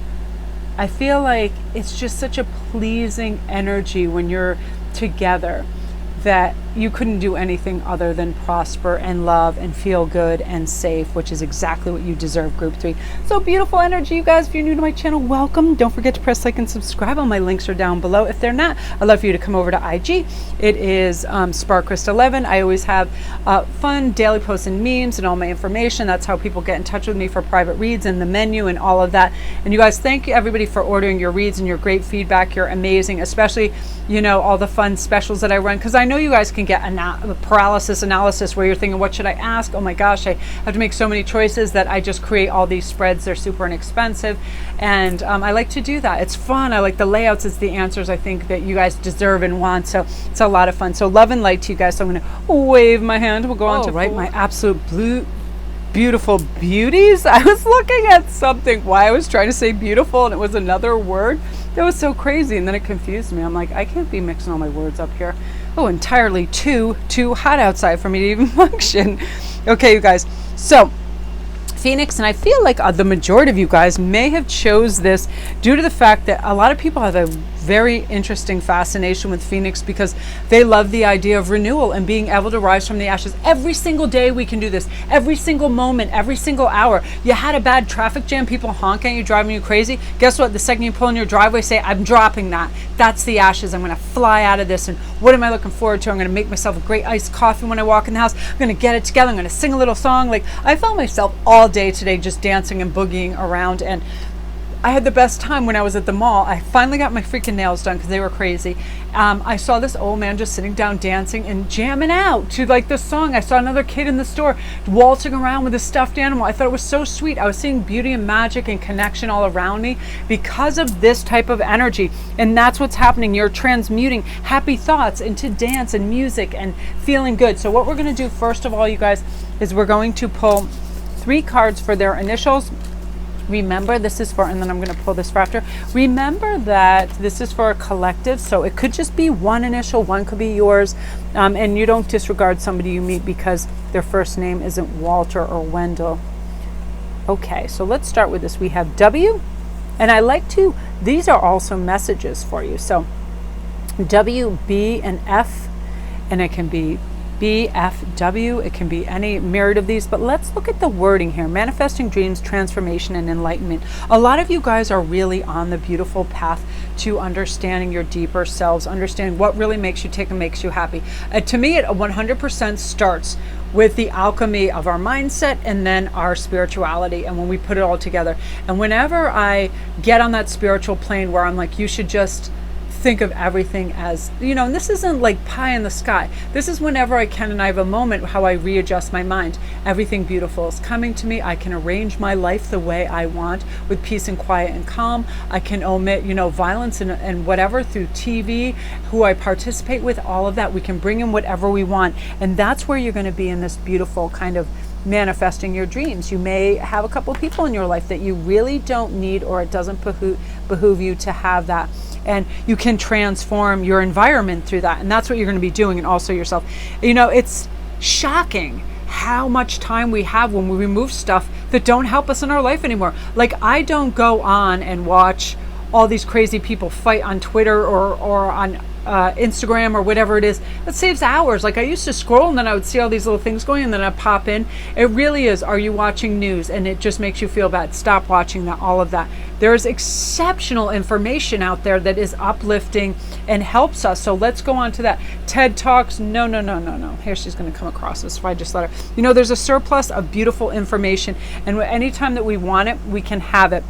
I feel like it's just such a pleasing energy when you're together, that you couldn't do anything other than prosper and love and feel good and safe, which is exactly what you deserve, group 3. So beautiful energy, you guys. If you're new to my channel, welcome. Don't forget to press like and subscribe. All my links are down below. If they're not, I'd love for you to come over to IG. It is SparkChrist11. I always have fun daily posts and memes and all my information. That's how people get in touch with me for private reads and the menu and all of that. And you guys, thank you everybody for ordering your reads and your great feedback. You're amazing, especially, you know, all the fun specials that I run, because I know you guys can get paralysis analysis where you're thinking, what should I ask? Oh my gosh, I have to make so many choices that I just create all these spreads. They're super inexpensive, and I like to do that. It's fun. I like the layouts. It's the answers I think that you guys deserve and want, so it's a lot of fun. So love and light to you guys. So I'm going to wave my hand. We'll go on to my absolute beautiful beauties. I was looking at something, why I was trying to say beautiful and it was another word. That was so crazy, and then it confused me. I'm like, I can't be mixing all my words up here. Oh, entirely too hot outside for me to even function. Okay, you guys. So Phoenix, and I feel like the majority of you guys may have chose this due to the fact that a lot of people have a very interesting fascination with Phoenix because they love the idea of renewal and being able to rise from the ashes. Every single day we can do this. Every single moment, every single hour. You had a bad traffic jam, people honking at you, driving you crazy. Guess what? The second you pull in your driveway, say, I'm dropping that. That's the ashes. I'm going to fly out of this. And what am I looking forward to? I'm going to make myself a great iced coffee when I walk in the house. I'm going to get it together. I'm going to sing a little song. Like, I felt myself all day today just dancing and boogieing around, and I had the best time when I was at the mall. I finally got my freaking nails done because they were crazy. I saw this old man just sitting down dancing and jamming out to like this song. I saw another kid in the store waltzing around with a stuffed animal. I thought it was so sweet. I was seeing beauty and magic and connection all around me because of this type of energy. And that's what's happening. You're transmuting happy thoughts into dance and music and feeling good. So what we're going to do first of all, you guys, is we're going to pull 3 cards for their initials. Remember, this is for, and then I'm going to pull this for after. Remember that this is for a collective, so it could just be one initial, one could be yours, and you don't disregard somebody you meet because their first name isn't Walter or Wendell. Okay, so let's start with this. We have W, and I like to, these are also messages for you. So W, B, and F, and it can be B, F, W. It can be any myriad of these, but let's look at the wording here. Manifesting dreams, transformation, and enlightenment. A lot of you guys are really on the beautiful path to understanding your deeper selves, understanding what really makes you tick and makes you happy. To me, it 100% starts with the alchemy of our mindset and then our spirituality, and when we put it all together. And whenever I get on that spiritual plane where I'm like, you should just think of everything as, you know, and this isn't like pie in the sky. This is whenever I can and I have a moment how I readjust my mind. Everything beautiful is coming to me. I can arrange my life the way I want with peace and quiet and calm. I can omit, you know, violence and whatever through TV, who I participate with, all of that. We can bring in whatever we want. And that's where you're going to be in this beautiful kind of manifesting your dreams. You may have a couple people in your life that you really don't need, or it doesn't behoove you to have that. And you can transform your environment through that. And that's what you're going to be doing, and also yourself. You know, it's shocking how much time we have when we remove stuff that don't help us in our life anymore. Like, I don't go on and watch all these crazy people fight on Twitter or on Instagram or whatever it is. That saves hours. Like, I used to scroll and then I would see all these little things going and then I'd pop in. It really is, are you watching news? And it just makes you feel bad. Stop watching that, all of that. There's exceptional information out there that is uplifting and helps us. So let's go on to that. TED Talks, no. Here she's going to come across this, so I just let her. You know, there's a surplus of beautiful information, and anytime that we want it, we can have it.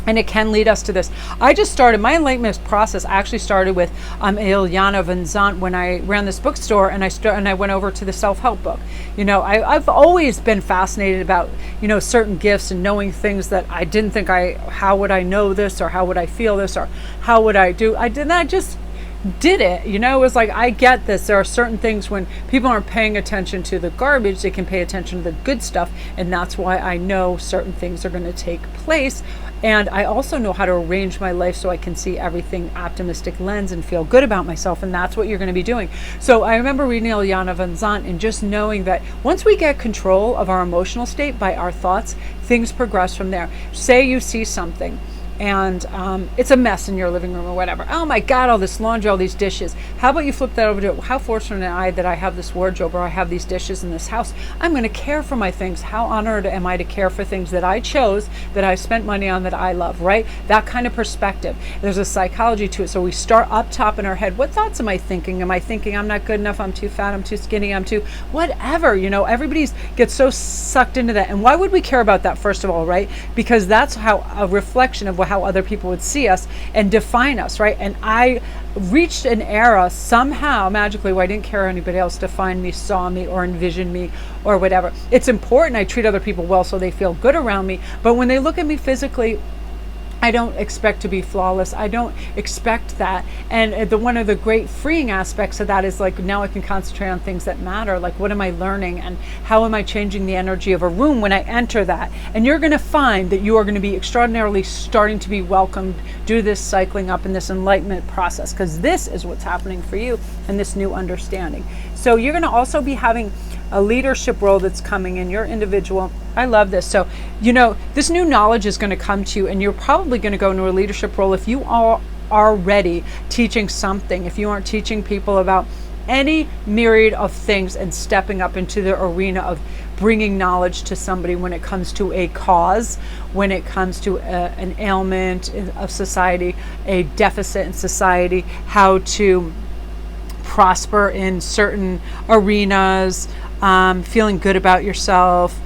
And it can lead us to this. I just started my enlightenment process. I actually started with Ilyana Van Zant when I ran this bookstore, and I went over to the self-help book. You know, I've always been fascinated about, you know, certain gifts and knowing things that I didn't think how would I know this, or how would I feel this, or how would I do? I just did it. You know, it was like, I get this. There are certain things when people aren't paying attention to the garbage, they can pay attention to the good stuff, and that's why I know certain things are going to take place. And I also know how to arrange my life so I can see everything optimistic lens and feel good about myself. And that's what you're going to be doing. So I remember reading Ilyana Van Zant and just knowing that once we get control of our emotional state by our thoughts, things progress from there. Say you see something and it's a mess in your living room or whatever. Oh my God, all this laundry, all these dishes. How about you flip that over to, how fortunate am I that I have this wardrobe or I have these dishes in this house? I'm going to care for my things. How honored am I to care for things that I chose, that I spent money on, that I love, right? That kind of perspective. There's a psychology to it. So we start up top in our head. What thoughts am I thinking? Am I thinking I'm not good enough? I'm too fat. I'm too skinny. I'm too whatever, everybody's gets so sucked into that. And why would we care about that, first of all, right? Because that's how a reflection of how other people would see us and define us, right? And I reached an era somehow magically where I didn't care anybody else defined me, saw me, or envisioned me, or whatever. It's important I treat other people well so they feel good around me, but when they look at me physically, I don't expect to be flawless. I don't expect that. And one of the great freeing aspects of that is like, now I can concentrate on things that matter. Like, what am I learning and how am I changing the energy of a room when I enter that? And you're going to find that you are going to be extraordinarily starting to be welcomed. Do this cycling up in this enlightenment process, because this is what's happening for you and this new understanding. So you're going to also be having a leadership role that's coming in your individual. I love this. So, this new knowledge is going to come to you, and you're probably going to go into a leadership role if you are already teaching something, if you aren't teaching people about any myriad of things and stepping up into the arena of bringing knowledge to somebody when it comes to a cause, when it comes to an ailment of society, a deficit in society, how to prosper in certain arenas, feeling good about yourself,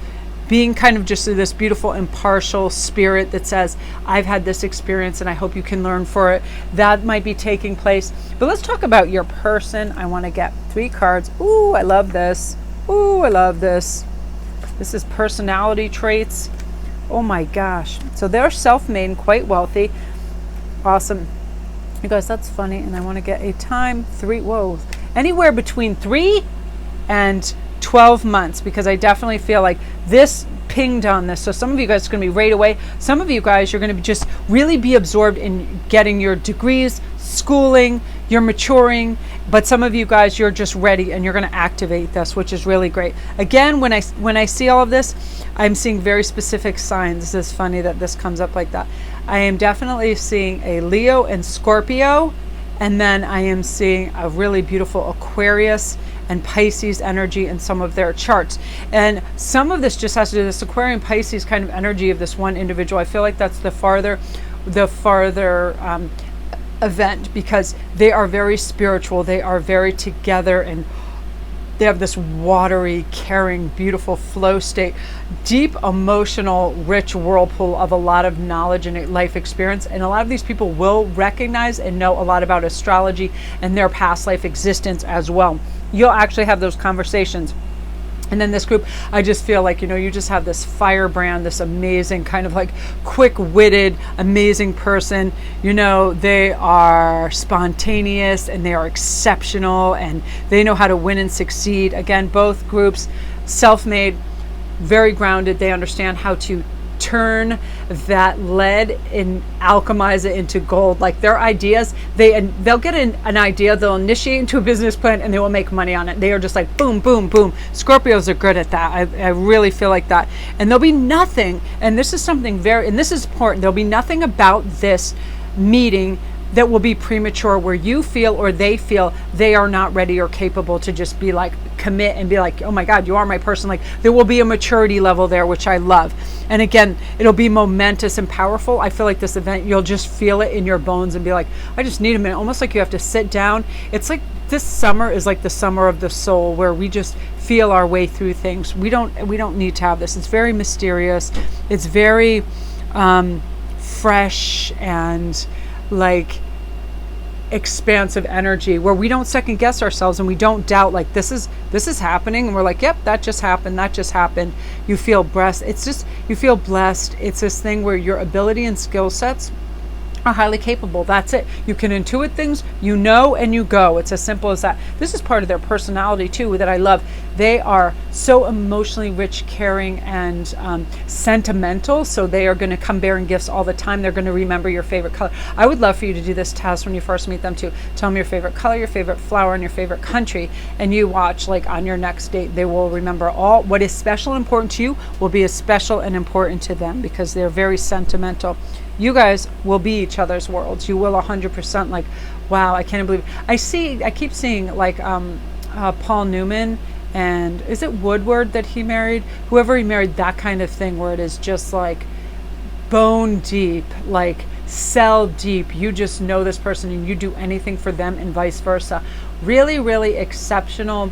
being kind of just this beautiful impartial spirit that says, I've had this experience and I hope you can learn for it. That might be taking place. But let's talk about your person. I want to get 3 cards. Ooh, I love this. Ooh, I love this. This is personality traits. Oh my gosh. So they're self-made and quite wealthy. Awesome. You guys, that's funny. And I want to get a time, 3, anywhere between 3 and 12 months, because I definitely feel like this pinged on this. So some of you guys are going to be right away. Some of you guys, you're going to just really be absorbed in getting your degrees, schooling, you're maturing. But some of you guys, you're just ready and you're going to activate this, which is really great. Again, when I see all of this, I'm seeing very specific signs. This is funny that this comes up like that. I am definitely seeing a Leo and Scorpio, and then I am seeing a really beautiful Aquarius and Pisces energy in some of their charts. And some of this just has to do with this Aquarian Pisces kind of energy of this one individual. I feel like that's the farther event, because they are very spiritual, they are very together, and they have this watery, caring, beautiful flow state, deep, emotional, rich whirlpool of a lot of knowledge and life experience. And a lot of these people will recognize and know a lot about astrology and their past life existence as well. You'll actually have those conversations. And then this group, I just feel like, you just have this firebrand, this amazing kind of like quick-witted, amazing person. They are spontaneous and they are exceptional and they know how to win and succeed. Again, both groups, self-made, very grounded. They understand how to turn that lead and alchemize it into gold. Like their ideas, they'll get an idea, they'll initiate into a business plan, and they will make money on it. They are just like boom, boom, boom. Scorpios are good at that. I really feel like that. And there'll be nothing, and this is something and this is important, there'll be nothing about this meeting that will be premature where you feel or they feel they are not ready or capable to just be like commit and be like, oh my God, you are my person. Like there will be a maturity level there, which I love. And again, it'll be momentous and powerful. I feel like this event, you'll just feel it in your bones and be like, I just need a minute. Almost like you have to sit down. It's like this summer is like the summer of the soul, where we just feel our way through things. We don't need to have this. It's very mysterious. It's very fresh and like expansive energy, where we don't second guess ourselves and we don't doubt like this is happening, and we're like, yep, that just happened. You feel blessed. You feel blessed. It's this thing where your ability and skill sets are highly capable. That's it. You can intuit things, and you go. It's as simple as that. This is part of their personality too that I love. They are so emotionally rich, caring, and sentimental. So they are going to come bearing gifts all the time. They're going to remember your favorite color. I would love for you to do this test when you first meet them too. Tell them your favorite color, your favorite flower, and your favorite country. And you watch, like on your next date, they will remember all what is special and important to you will be as special and important to them, because they're very sentimental. You guys will be each other's worlds. You will 100%, like, wow, I can't believe it. I keep seeing like Paul Newman, and is it Woodward that he married? Whoever he married, that kind of thing where it is just like bone deep, like cell deep. You just know this person and you do anything for them, and vice versa. Really, really exceptional,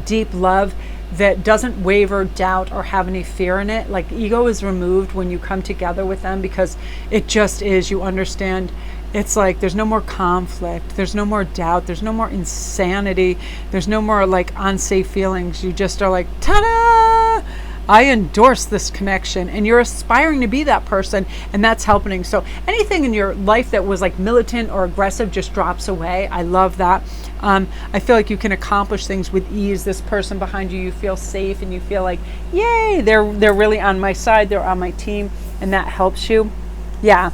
deep love that doesn't waver, doubt, or have any fear in it. Like ego is removed when you come together with them, because it just is. You understand. It's like there's no more conflict, there's no more doubt, there's no more insanity, there's no more like unsafe feelings. You just are like, ta-da! I endorse this connection, and you're aspiring to be that person, and that's helping. So anything in your life that was like militant or aggressive just drops away. I love that. I feel like you can accomplish things with ease. This person behind you, you feel safe, and you feel like, yay, they're really on my side, they're on my team, and that helps you. Yeah,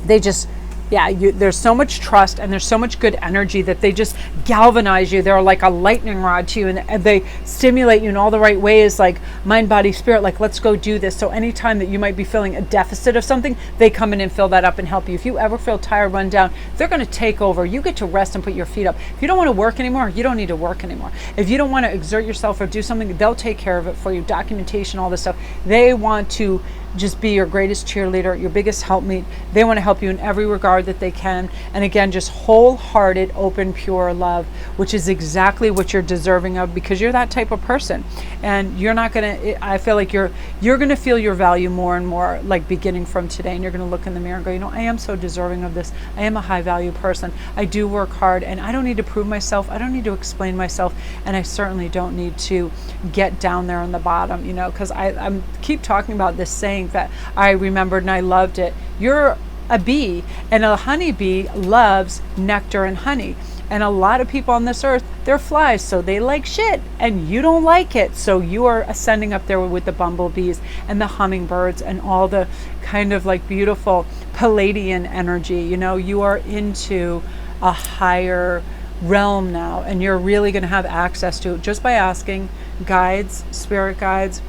they just, there's so much trust, and there's so much good energy that they just galvanize you. They're like a lightning rod to you, and they stimulate you in all the right ways, like mind, body, spirit, like let's go do this. So anytime that you might be feeling a deficit of something, they come in and fill that up and help you. If you ever feel tired, run down, they're going to take over. You get to rest and put your feet up. If you don't want to work anymore, you don't need to work anymore. If you don't want to exert yourself or do something, they'll take care of it for you. Documentation, all this stuff. They want to just be your greatest cheerleader, your biggest helpmeet. They want to help you in every regard that they can. And again, just wholehearted, open, pure love, which is exactly what you're deserving of, because you're that type of person. And you're not going to, I feel like you're going to feel your value more and more, like beginning from today. And you're going to look in the mirror and go, you know, I am so deserving of this. I am a high value person. I do work hard, and I don't need to prove myself. I don't need to explain myself. And I certainly don't need to get down there on the bottom, you know, because I'm keep talking about this saying that I remembered and I loved it. You're a bee, and a honeybee loves nectar and honey. And a lot of people on this earth, they're flies, so they like shit, and you don't like it. So you are ascending up there with the bumblebees and the hummingbirds and all the kind of like beautiful Palladian energy. You know, you are into a higher realm now, and you're really going to have access to it just by asking guides, spirit guides,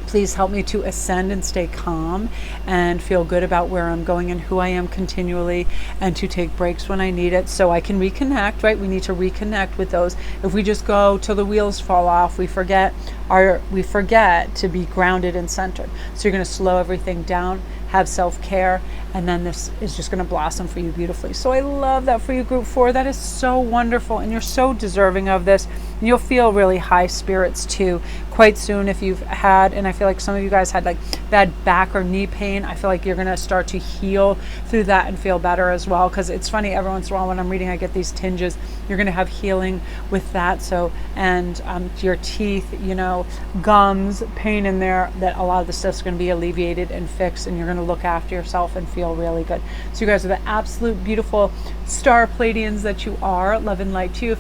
please help me to ascend and stay calm and feel good about where I'm going and who I am continually, and to take breaks when I need it so I can reconnect, right? We need to reconnect with those. If we just go till the wheels fall off, we forget to be grounded and centered. So you're going to slow everything down, have self-care, and then this is just going to blossom for you beautifully. So I love that for you, group 4. That is so wonderful, and you're so deserving of this. And you'll feel really high spirits too quite soon if you've had, and I feel like some of you guys had like bad back or knee pain. I feel like you're going to start to heal through that and feel better as well, because it's funny, every once in a while when I'm reading I get these tinges. You're going to have healing with that. So, and your teeth, you know, gums, pain in there, that a lot of the stuff's going to be alleviated and fixed, and you're going to look after yourself and feel really good. So you guys are the absolute beautiful star Pleiadians that you are. Love and light to you.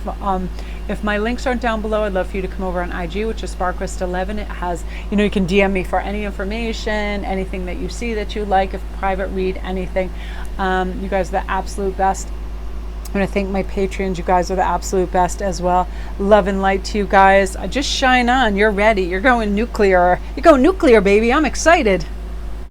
If my links aren't down below, I'd love for you to come over on IG, which is SparkWrist11. It has, you know, you can DM me for any information, anything that you see that you like, if private read, anything. You guys are the absolute best. I'm going to thank my Patreons. You guys are the absolute best as well. Love and light to you guys. Just shine on. You're ready. You're going nuclear. You're going nuclear, baby. I'm excited.